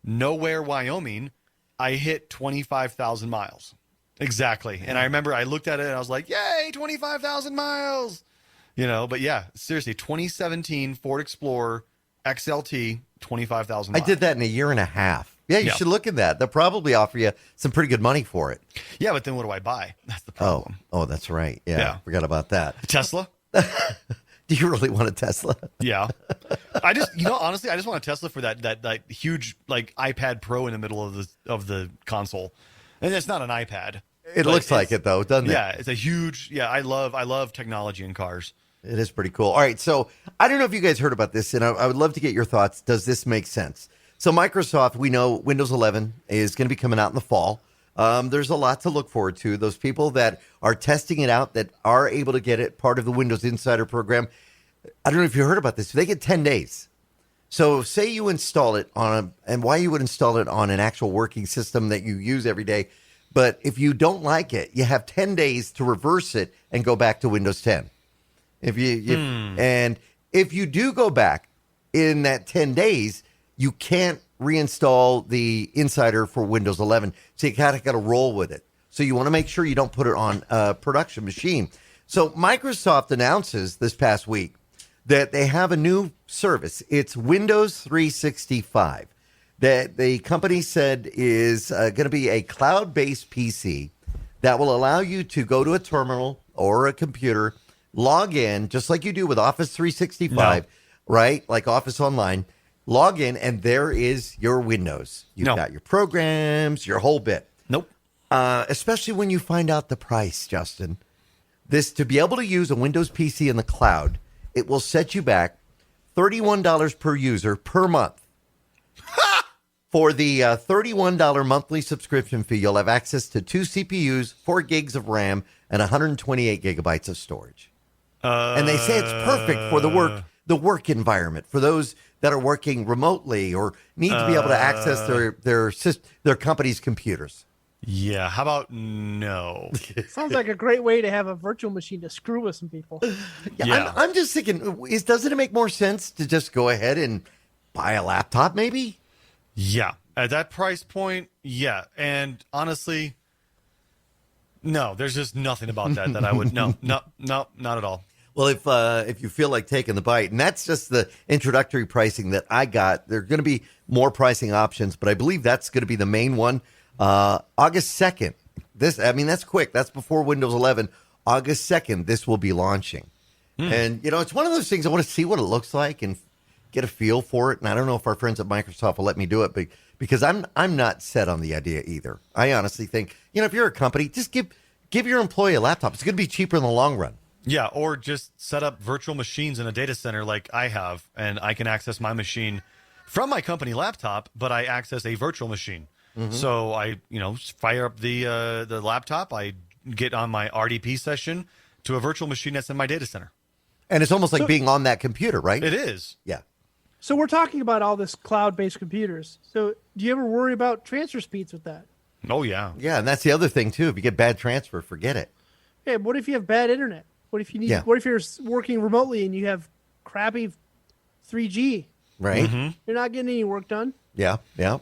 nowhere, Wyoming, I hit 25,000 miles. Exactly. And I remember I looked at it and I was like, yay, 25,000 miles. But yeah, seriously, 2017 Ford Explorer XLT, 25,000 miles. I did that in a year and a half. Yeah, you should look at that. They'll probably offer you some pretty good money for it. Yeah, but then what do I buy? That's the problem. Oh, that's right. Yeah. Forgot about that. Tesla? Do you really want a Tesla? Yeah. I just, honestly, I just want a Tesla for that huge like iPad Pro in the middle of the console. And it's not an iPad. It looks like it though, doesn't it? Yeah, it's a huge, I love technology in cars. It is pretty cool. All right, so I don't know if you guys heard about this, and I would love to get your thoughts. Does this make sense? So Microsoft, we know Windows 11 is going to be coming out in the fall. There's a lot to look forward to. Those people that are testing it out, that are able to get it, part of the Windows Insider program, I don't know if you heard about this. They get 10 days. So say you install it and why you would install it on an actual working system that you use every day. But if you don't like it, you have 10 days to reverse it and go back to Windows 10. And if you do go back in that 10 days, you can't reinstall the Insider for Windows 11. So you kind of got to roll with it. So you want to make sure you don't put it on a production machine. So Microsoft announces this past week that they have a new service. It's Windows 365 that the company said is going to be a cloud-based PC that will allow you to go to a terminal or a computer, log in, just like you do with Office 365, right? Like Office Online. Log in, and there is your Windows. You've got your programs, your whole bit. Nope. Especially when you find out the price, Justin. To be able to use a Windows PC in the cloud, it will set you back $31 per user per month. For the $31 monthly subscription fee, you'll have access to 2 CPUs, 4 gigs of RAM, and 128 gigabytes of storage. And they say it's perfect for the work environment, for those that are working remotely or need to be able to access their company's computers. Yeah, how about no? Sounds like a great way to have a virtual machine to screw with some people. Yeah. I'm just thinking, doesn't it make more sense to just go ahead and buy a laptop maybe? Yeah. At that price point, yeah. And honestly, no, there's just nothing about that I would, no, not at all. Well, if you feel like taking the bite, and that's just the introductory pricing that I got, there are going to be more pricing options, but I believe that's going to be the main one. August 2nd. That's quick. That's before Windows 11. August 2nd, this will be launching. And, it's one of those things I want to see what it looks like and get a feel for it. And I don't know if our friends at Microsoft will let me do it, but because I'm not set on the idea either. I honestly think, if you're a company, just give your employee a laptop. It's going to be cheaper in the long run. Yeah, or just set up virtual machines in a data center like I have, and I can access my machine from my company laptop, but I access a virtual machine. So I, fire up the laptop, I get on my RDP session to a virtual machine that's in my data center. And it's almost like being on that computer, right? It is. Yeah. So we're talking about all this cloud-based computers. So do you ever worry about transfer speeds with that? Oh, yeah. Yeah, and that's the other thing, too. If you get bad transfer, forget it. Hey, what if you have bad internet? What if you need? What if you're working remotely and you have crappy 3G? Right? You're not getting any work done. Yeah, yeah.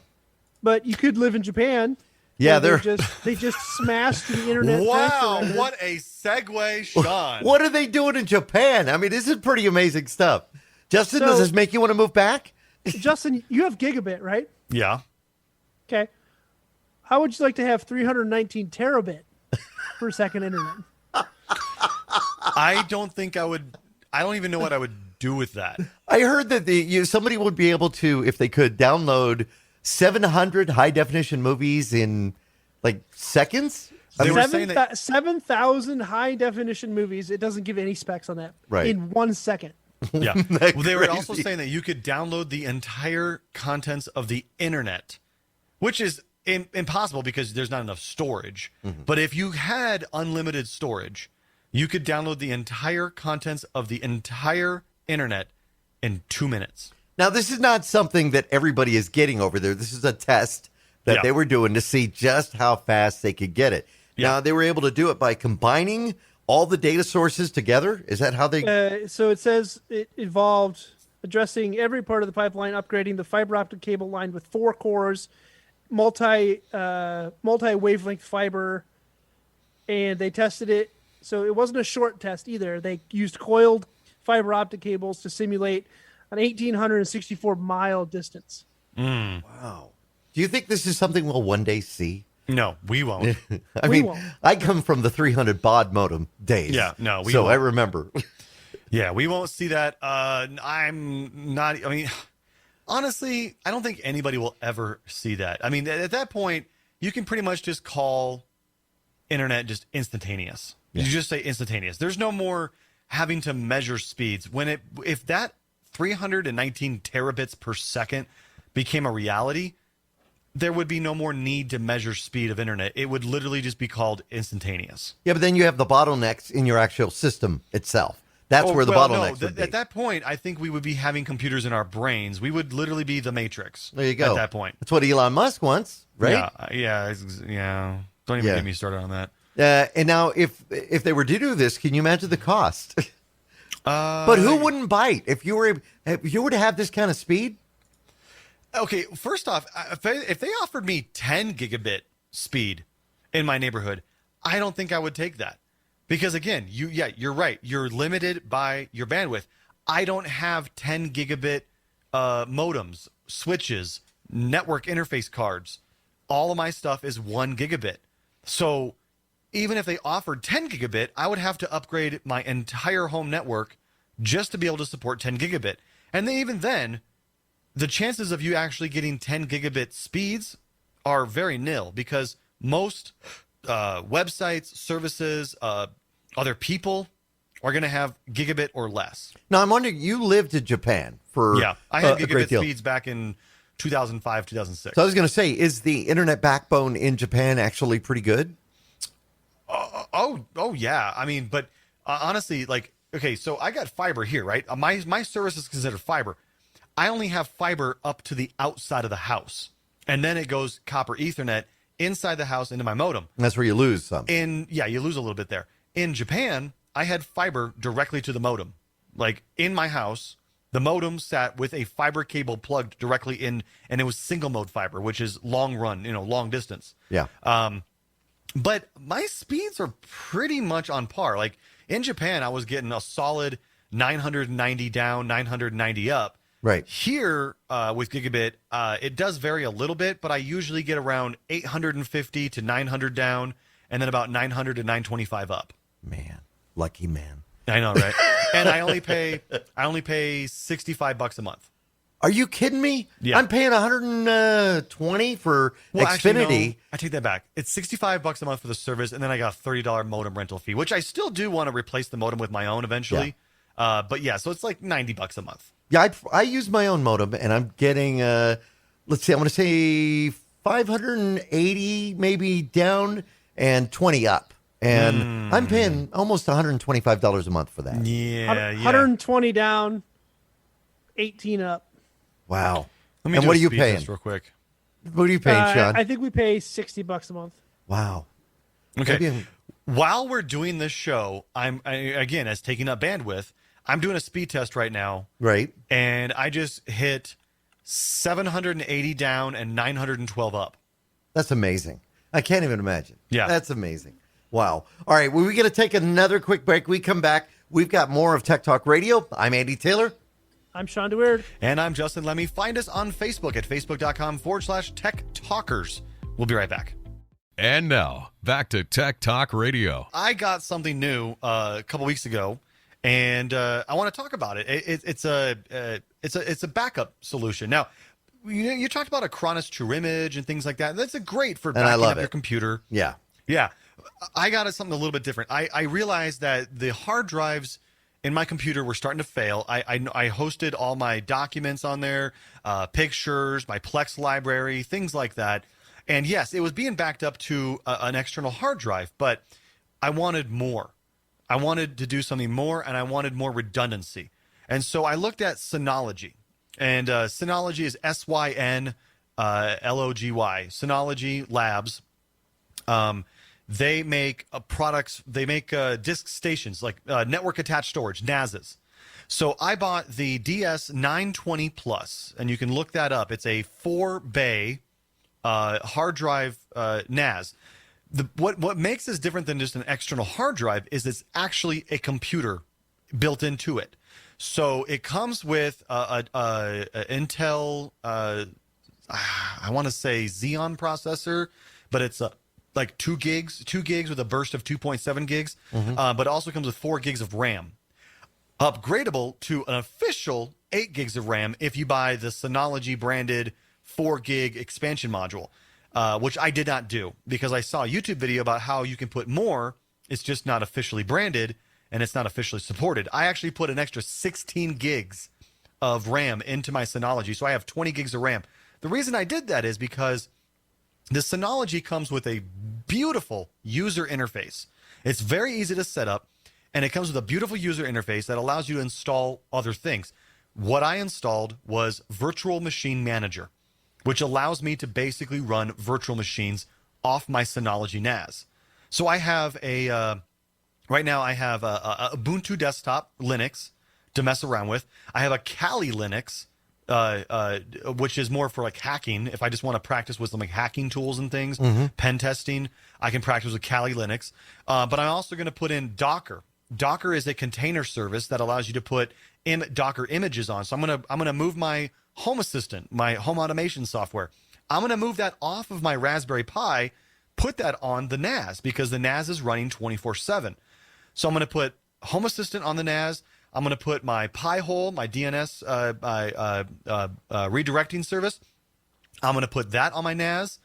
But you could live in Japan. Yeah, they just smashed the internet. Wow, what a segue, Shawn. What are they doing in Japan? I mean, this is pretty amazing stuff. Justin, does this make you want to move back? Justin, you have gigabit, right? Yeah. Okay. How would you like to have 319 terabit per second internet? I don't think I would. I don't even know what I would do with that. I heard that somebody would be able to, if they could, download 700 high definition movies in like seconds. They were saying that 7,000 high definition movies. It doesn't give any specs on that. Right. In 1 second. Yeah. Well, they were also saying that you could download the entire contents of the internet, which is impossible because there's not enough storage. But if you had unlimited storage, you could download the entire contents of the entire internet in 2 minutes. Now, this is not something that everybody is getting over there. This is a test that they were doing to see just how fast they could get it. Yeah. Now, they were able to do it by combining all the data sources together. Is that how they... So it says it involved addressing every part of the pipeline, upgrading the fiber optic cable line with 4 cores, multi wavelength fiber, and they tested it. So it wasn't a short test either. They used coiled fiber optic cables to simulate an 1,864 mile distance. Wow. Do you think this is something we'll one day see? No, we won't. We won't. I come from the 300 baud modem days. Yeah, no, we so won't. I remember. Yeah, we won't see that. I'm not. I mean, honestly, I don't think anybody will ever see that. I mean, at that point, you can pretty much just call internet just instantaneous. You just say instantaneous. There's no more having to measure speeds. If that 319 terabits per second became a reality, there would be no more need to measure speed of internet. It would literally just be called instantaneous. Yeah, but then you have the bottlenecks in your actual system itself. That's where the bottlenecks would be. At that point, I think we would be having computers in our brains. We would literally be the Matrix. There you go. At that point. That's what Elon Musk wants, right? Yeah. Don't even get me started on that. And now, if they were to do this, can you imagine the cost? But who wouldn't bite if you were to have this kind of speed? Okay, first off, if they offered me 10 gigabit speed in my neighborhood, I don't think I would take that. Because again, you're right. You're limited by your bandwidth. I don't have 10 gigabit modems, switches, network interface cards. All of my stuff is 1 gigabit. So even if they offered 10 gigabit, I would have to upgrade my entire home network just to be able to support 10 gigabit. And even then, the chances of you actually getting 10 gigabit speeds are very nil because most websites, services, other people are going to have gigabit or less. Now, I'm wondering, you lived in Japan for I had a great gigabit deal. speeds back in 2005, 2006. So I was going to say, is the internet backbone in Japan actually pretty good? Oh yeah. I mean, but honestly, like, okay, so I got fiber here, right? My service is considered fiber. I only have fiber up to the outside of the house, and then it goes copper Ethernet inside the house into my modem. And that's where you lose some. You lose a little bit there. In Japan, I had fiber directly to the modem, like in my house, The modem sat with a fiber cable plugged directly in, and it was single mode fiber, which is long run, long distance. Yeah. But my speeds are pretty much on par. Like in Japan, I was getting a solid 990 down, 990 up. Right. Here with Gigabit, it does vary a little bit, but I usually get around 850 to 900 down, and then about 900 to 925 up. Man, lucky man. I know, right? And I only pay $65 a month. Are you kidding me? Yeah. I'm paying 120 for Xfinity. Actually, no, I take that back. It's $65 a month for the service, and then I got a $30 modem rental fee, which I still do want to replace the modem with my own eventually. Yeah. But yeah, so it's like $90 a month. Yeah, I use my own modem, and I'm getting, let's see, I'm going to say 580 maybe down and 20 up. And I'm paying almost $125 a month for that. Yeah, 120 down, 18 up. Wow. Let me and do what a are you speed paying? test real quick. What are you paying, Shawn? I think we pay $60 a month. Wow. Okay. Maybe While we're doing this show, again, as taking up bandwidth, I'm doing a speed test right now. Right. And I just hit 780 down and 912 up. That's amazing. I can't even imagine. Yeah. That's amazing. Wow. All right. Well, we're going to take another quick break. We come back. We've got more of Tech Talk Radio. I'm Andy Taylor. I'm Shawn DeWeird. And I'm Justin Lemmy. Find us on Facebook at facebook.com/Tech Talkers. We'll be right back. And now, back to Tech Talk Radio. I got something new a couple weeks ago, and I want to talk about it. It's a backup solution. Now, you talked about Acronis True Image and things like that. That's great for backing up your computer. Yeah. Yeah. I got something a little bit different. I realized that the hard drives in my computer were starting to fail. I hosted all my documents on there, pictures, my Plex library, things like that. And yes, it was being backed up to an external hard drive, but I wanted more. I wanted to do something more, and I wanted more redundancy. And so I looked at Synology. And Synology is SYNLOGY, Synology Labs. They make products, they make disk stations, like network attached storage, NASs. So I bought the DS920 Plus, and you can look that up. It's a 4-bay hard drive NAS. What makes this different than just an external hard drive is it's actually a computer built into it. So it comes with a Intel, I want to say Xeon processor, but it's like 2 gigs with a burst of 2.7 gigs, but it also comes with 4 gigs of RAM. Upgradable to an official 8 gigs of RAM if you buy the Synology branded 4 gig expansion module, which I did not do because I saw a YouTube video about how you can put more. It's just not officially branded and it's not officially supported. I actually put an extra 16 gigs of RAM into my Synology, so I have 20 gigs of RAM. The reason I did that is because the Synology comes with a beautiful user interface. It's very easy to set up, and it comes with a beautiful user interface that allows you to install other things. What I installed was Virtual Machine Manager, which allows me to basically run virtual machines off my Synology NAS. So I have right now I have a Ubuntu desktop Linux to mess around with. I have a Kali Linux, which is more for like hacking. If I just want to practice with some like hacking tools and things, pen testing, I can practice with Kali Linux. But I'm also going to put in Docker. Docker is a container service that allows you to put Docker images on. So I'm gonna move my Home Assistant, my home automation software. I'm gonna move that off of my Raspberry Pi, put that on the NAS because the NAS is running 24/7. So I'm gonna put Home Assistant on the NAS. I'm going to put my Pi-hole, my DNS redirecting service. I'm going to put that on my NAS.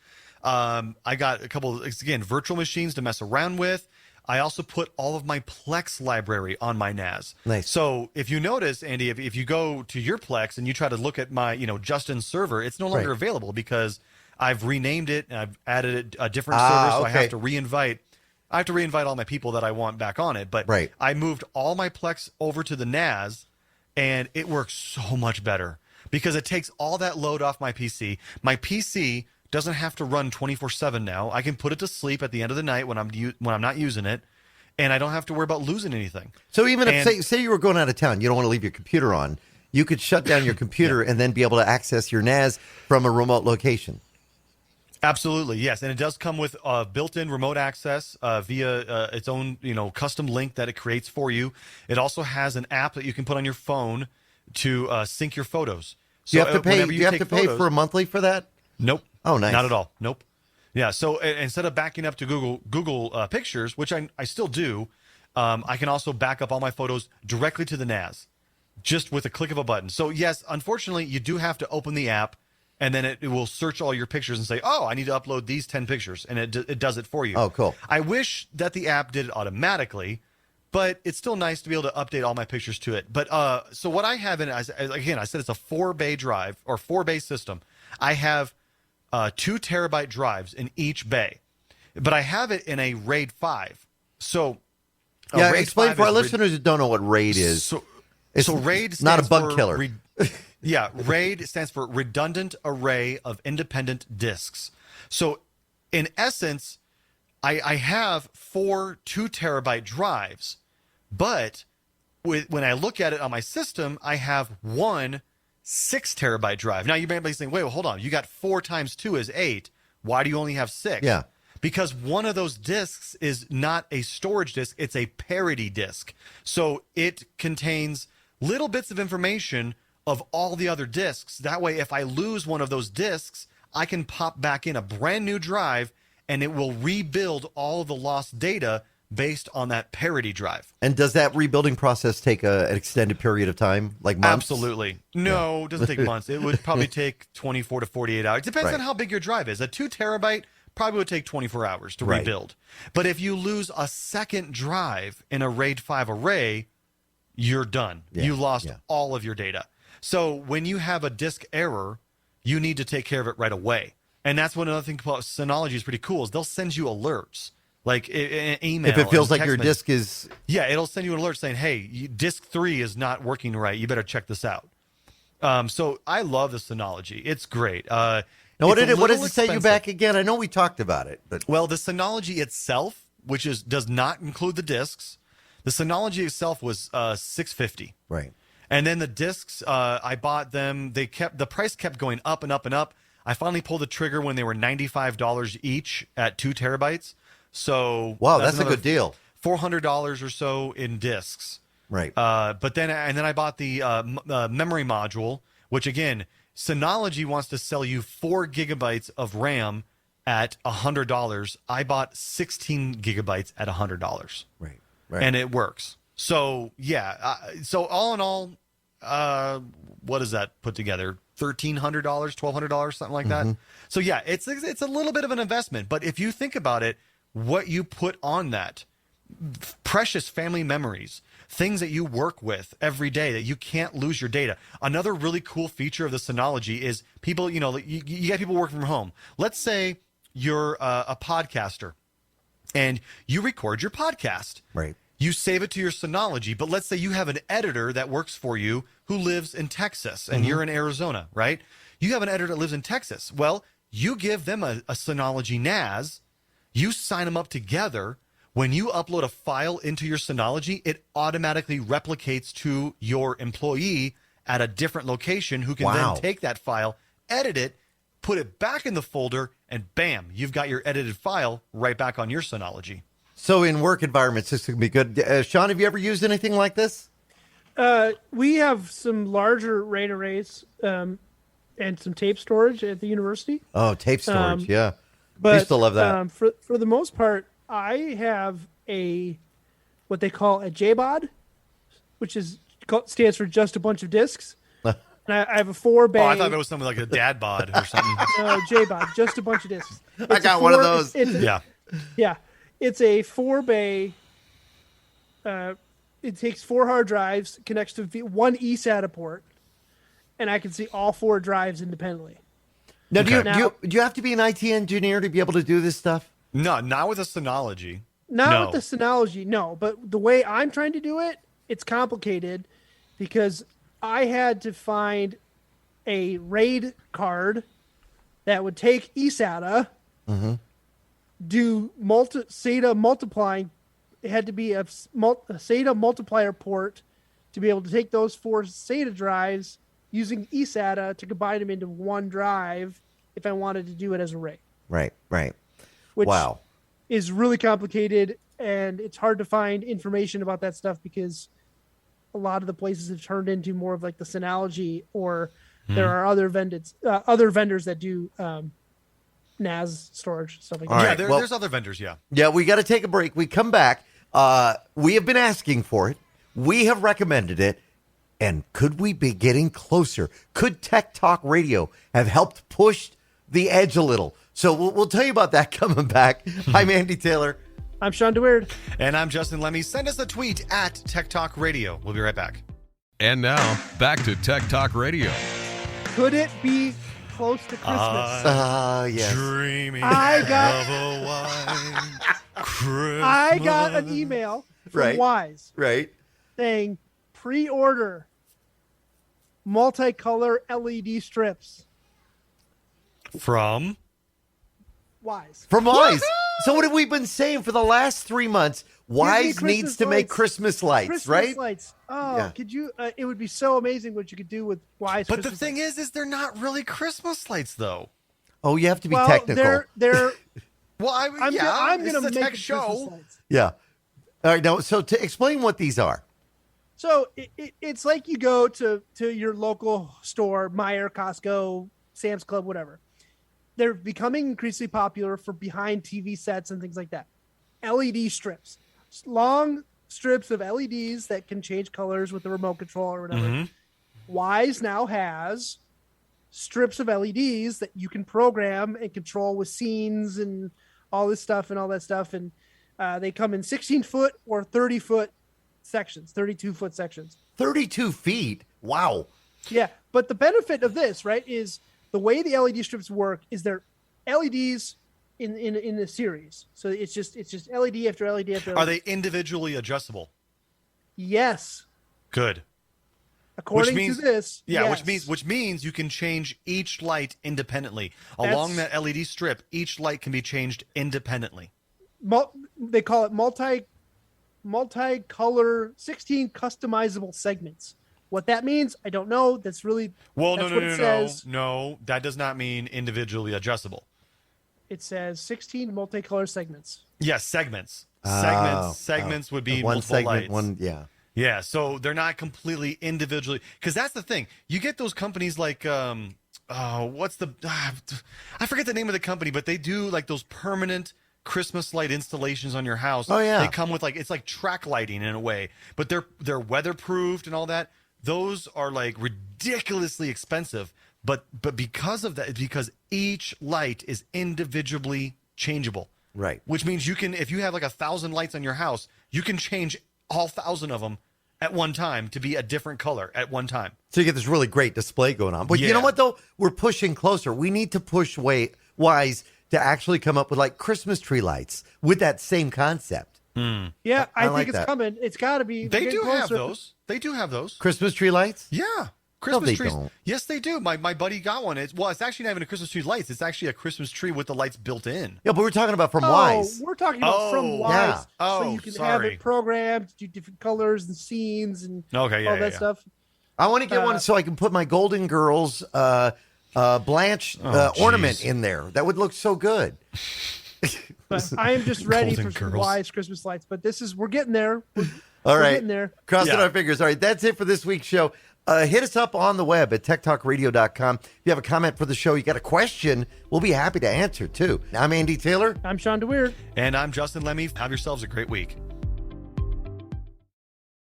I got a couple, again, virtual machines to mess around with. I also put all of my Plex library on my NAS. Nice. So if you notice, Andy, if you go to your Plex and you try to look at my, Justin's server, it's no longer available because I've renamed it and I've added a different server. So I have to reinvite all my people that I want back on it. But I moved all my Plex over to the NAS, and it works so much better because it takes all that load off my PC. My PC doesn't have to run 24/7 now. I can put it to sleep at the end of the night when I'm not using it, and I don't have to worry about losing anything. So even if say you were going out of town, you don't want to leave your computer on. you could shut down your computer and then be able to access your NAS from a remote location. Absolutely, yes, and it does come with built-in remote access via its own, custom link that it creates for you. It also has an app that you can put on your phone to sync your photos. So you have to pay. whenever You have to pay for a monthly for that? Nope. Oh, nice. Not at all. Nope. Yeah. So instead of backing up to Google Pictures, which I still do, I can also back up all my photos directly to the NAS, just with a click of a button. So yes, unfortunately, you do have to open the app. And then it will search all your pictures and say, oh, I need to upload these 10 pictures. And it does it for you. Oh, cool. I wish that the app did it automatically, but it's still nice to be able to update all my pictures to it. But so what I have in it, again, I said it's a 4-bay drive or 4-bay system. I have 2 terabyte drives in each bay, but I have it in a RAID 5. So yeah, RAID explain 5 for our is listeners who don't know what RAID is. So RAID stands not a bug for killer. Yeah, RAID stands for Redundant Array of Independent Disks. So, in essence, I have 4 2 terabyte drives, but when I look at it on my system, I have 1 6 terabyte drive. Now, you may be saying, wait, well, hold on. You got 4 times 2 is 8. Why do you only have 6? Yeah. Because one of those disks is not a storage disk, it's a parity disk. So, it contains little bits of information of all the other disks. That way, if I lose one of those disks, I can pop back in a brand new drive and it will rebuild all the lost data based on that parity drive. And does that rebuilding process take an extended period of time, like months? Absolutely. No, It doesn't take months. It would probably take 24 to 48 hours. It depends on how big your drive is. A 2 terabyte probably would take 24 hours to rebuild. But if you lose a second drive in a RAID 5 array, you're done. Yeah. You lost all of your data. So when you have a disk error, you need to take care of it right away. And that's one other thing about Synology is pretty cool is they'll send you alerts, like an email. If it feels and like your disk is... Yeah, it'll send you an alert saying, hey, disk 3 is not working right. You better check this out. So I love the Synology. It's great. Now, what does it set you back again? I know we talked about it, but... Well, the Synology itself, which does not include the disks, the Synology itself was $650. Right. And then the discs, I bought them. The price kept going up and up and up. I finally pulled the trigger when they were $95 each at 2 terabytes. So wow, that's a good deal. $400 or so in discs. Right. But then I bought the memory module, which again, Synology wants to sell you 4 gigabytes of RAM at $100. I bought 16 gigabytes at $100. Right. And it works. So yeah. So all in all, what does that put together? $1,300, $1,200, something like that. So yeah, it's a little bit of an investment, but if you think about it, what you put on that, precious family memories, things that you work with every day that you can't lose your data. Another really cool feature of the Synology is people, you got people working from home. Let's say you're a podcaster and you record your podcast. Right. You save it to your Synology, but let's say you have an editor that works for you who lives in Texas and you're in Arizona, right? You have an editor that lives in Texas. Well, you give them a Synology NAS, you sign them up together. When you upload a file into your Synology, it automatically replicates to your employee at a different location who can then take that file, edit it, put it back in the folder, and bam, you've got your edited file right back on your Synology. So in work environments, this can be good. Shawn, have you ever used anything like this? We have some larger RAID arrays and some tape storage at the university. Oh, tape storage, yeah. But I used to love that. For the most part, I have what they call a JBOD, which stands for just a bunch of discs. And I have a 4-bay. Oh, I thought it was something like a dad bod or something. No, JBOD, just a bunch of discs. I got one of those. Yeah. It's a 4-bay. It takes 4 hard drives, connects to one eSATA port, and I can see all 4 drives independently. Now, do you have to be an IT engineer to be able to do this stuff? No, not with a Synology. Not with the Synology, no. But the way I'm trying to do it, it's complicated because I had to find a RAID card that would take eSATA, do SATA multiplying. It had to be a SATA multiplier port to be able to take those 4 SATA drives using eSATA to combine them into one drive if I wanted to do it as a rig. Right. Which Wow. is really complicated, and it's hard to find information about that stuff because a lot of the places have turned into more of like the Synology, or there are other vendors that do NAS storage, stuff like All that. right. There's other vendors. Yeah. Yeah, we got to take a break. We come back. We have been asking for it. We have recommended it. And could we be getting closer? Could Tech Talk Radio have helped push the edge a little? So we'll tell you about that coming back. I'm Andy Taylor. I'm Shawn DeWeird. And I'm Justin Lemmy. Send us a tweet at Tech Talk Radio. We'll be right back. And now, back to Tech Talk Radio. Could it be close to Christmas? Yes. Dreaming I got- of a white Christmas. I got an email from Right. Wise Right. saying pre-order multicolor LED strips. From? Wise. From Wise. So what have we been saying for the last 3 months? Wise Christmas needs to make lights. Christmas lights, Christmas right? lights. Oh, Yeah. could you? It would be so amazing what you could do with Wise. But Christmas the thing lights. is they're not really Christmas lights, though. Oh, you have to be well, technical. they're. Well, I'm this gonna is a make tech Christmas show. lights. Yeah. All right. Now, so to explain what these are. So it's like you go to your local store, Meijer, Costco, Sam's Club, whatever. They're becoming increasingly popular for behind TV sets and things like that. LED strips, long strips of LEDs that can change colors with the remote control or whatever. Mm-hmm. Wise now has strips of LEDs that you can program and control with scenes and all this stuff and all that stuff. And they come in 16-foot or 30-foot sections, 32-foot sections. 32 feet. Wow. Yeah, but the benefit of this, right, is the way the LED strips work is they're LEDs in the series. So it's just LED after LED after LED. Are they individually adjustable? Yes. Good. According means- to this, Yeah, yes. which means you can change each light independently. Along that LED strip, each light can be changed independently. They call it multi-color 16 customizable segments. What that means, I don't know. That's really Well, that's no, what it says. no. That does not mean individually adjustable. It says 16 multicolor segments. Yes, segments. Oh, Segments would be one multiple segment, lights. one. Yeah. Yeah, so they're not completely individually, because that's the thing. You get those companies like, I forget the name of the company, but they do like those permanent Christmas light installations on your house. Oh, yeah. They come with it's like track lighting in a way, but they're weatherproofed and all that. Those are like ridiculously expensive, but because of that, because each light is individually changeable. Right. Which means you can, if you have like 1,000 lights on your house, you can change all 1,000 of them at one time to be a different color at one time. So you get this really great display going on. But you Yeah. know what, though? We're pushing closer. We need to push Wise to actually come up with like Christmas tree lights with that same concept. Yeah, I like think it's that. coming. It's got to be. They getting do have closer. those. They do have those. Christmas tree lights? Yeah. Christmas they trees. don't. Yes, they do. My buddy got one. It's actually not even a Christmas tree lights. It's actually a Christmas tree with the lights built in. Yeah, but we're talking about from Oh, Wise. we're talking about from Oh, Wise. yeah. So Oh, you can have sorry. it programmed, do different colors and scenes and Okay, all that stuff. I want to get one so I can put my Golden Girls Blanche ornament jeez. in there. That would look so good. But I am just ready Golden for some Girls. Wise Christmas lights. But we're getting there. All We're right. getting there. Crossing Yeah. our fingers. All right, that's it for this week's show. Hit us up on the web at techtalkradio.com. If you have a comment for the show, you got a question, we'll be happy to answer too. I'm Andy Taylor. I'm Shawn DeWeird. And I'm Justin Lemmy. Have yourselves a great week.